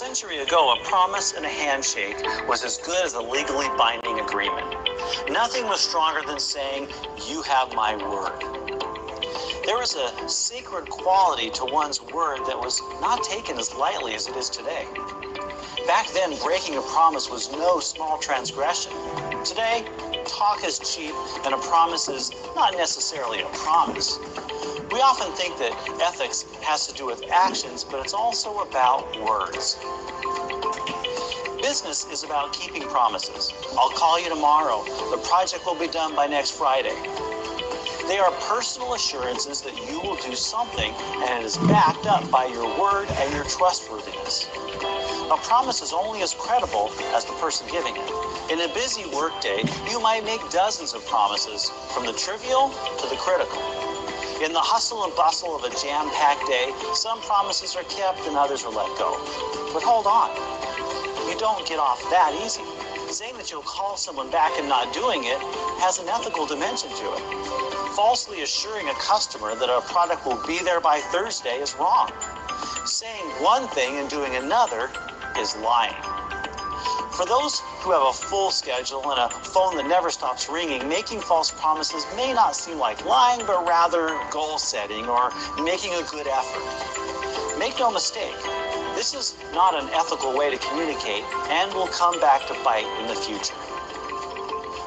century ago, a promise and a handshake was as good as a legally binding agreement. Nothing was stronger than saying, "You have my word." There was a sacred quality to one's word that was not taken as lightly as it is today. Back then, breaking a promise was no small transgression. Today, talk is cheap and a promise is not necessarily a promise. We often think that ethics has to do with actions, but it's also about words. Business is about keeping promises. I'll call you tomorrow. The project will be done by next Friday. They are personal assurances that you will do something, and it is backed up by your word and your trustworthiness. A promise is only as credible as the person giving it. In a busy workday, you might make dozens of promises, from the trivial to the critical. In the hustle and bustle of a jam-packed day, some promises are kept and others are let go. But hold on, you don't get off that easy. Saying that you'll call someone back and not doing it has an ethical dimension to it. Falsely assuring a customer that a product will be there by Thursday is wrong. Saying one thing and doing another is lying. For those who have a full schedule and a phone that never stops ringing, making false promises may not seem like lying, but rather goal setting or making a good effort. Make no mistake, this is not an ethical way to communicate and will come back to bite in the future.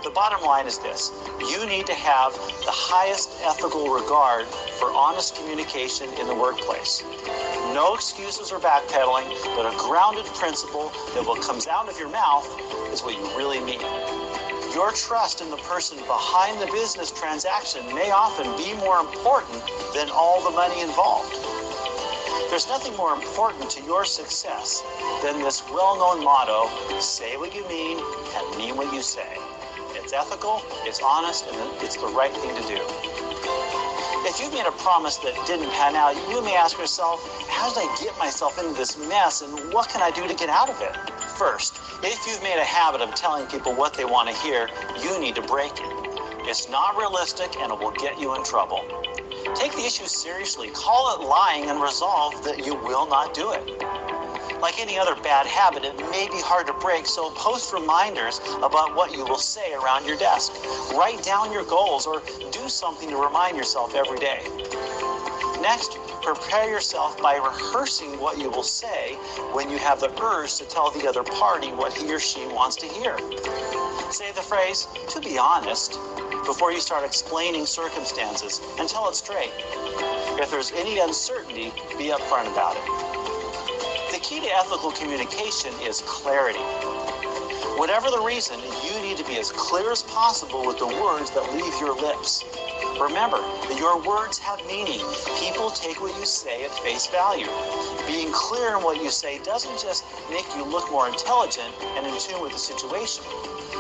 The bottom line is this: you need to have the highest ethical regard for honest communication in the workplace. No excuses or backpedaling, but a grounded principle that what comes out of your mouth is what you really mean. Your trust in the person behind the business transaction may often be more important than all the money involved. There's nothing more important to your success than this well-known motto, say what you mean and mean what you say. It's ethical, it's honest, and it's the right thing to do. If you've made a promise that didn't pan out, you may ask yourself, how did I get myself into this mess and what can I do to get out of it? First, if you've made a habit of telling people what they want to hear, you need to break it. It's not realistic and it will get you in trouble. Take the issue seriously, call it lying, and resolve that you will not do it. Like any other bad habit, it may be hard to break, so post reminders about what you will say around your desk. Write down your goals or do something to remind yourself every day. Next, prepare yourself by rehearsing what you will say when you have the urge to tell the other party what he or she wants to hear. Say the phrase, "to be honest," before you start explaining circumstances, and tell it straight. If there's any uncertainty, be upfront about it. The key to ethical communication is clarity. Whatever the reason, you need to be as clear as possible with the words that leave your lips. Remember that your words have meaning. People take what you say at face value. Being clear in what you say doesn't just make you look more intelligent and in tune with the situation.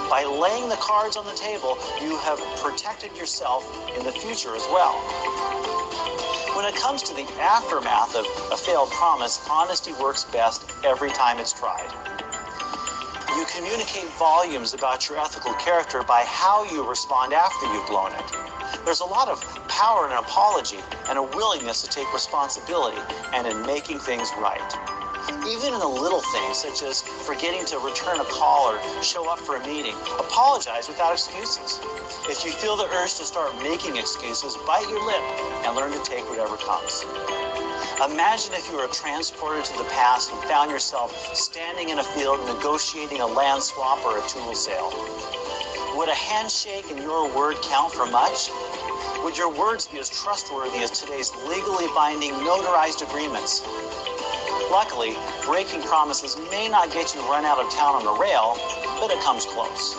By laying the cards on the table, you have protected yourself in the future as well. When it comes to the aftermath of a failed promise, honesty works best every time it's tried. You communicate volumes about your ethical character by how you respond after you've blown it. There's a lot of power in an apology and a willingness to take responsibility and in making things right. Even in the little things, such as forgetting to return a call or show up for a meeting, apologize without excuses. If you feel the urge to start making excuses, bite your lip and learn to take whatever comes. Imagine if you were transported to the past and found yourself standing in a field negotiating a land swap or a tool sale. Would a handshake and your word count for much? Would your words be as trustworthy as today's legally binding notarized agreements? Luckily, breaking promises may not get you run out of town on the rail, but it comes close.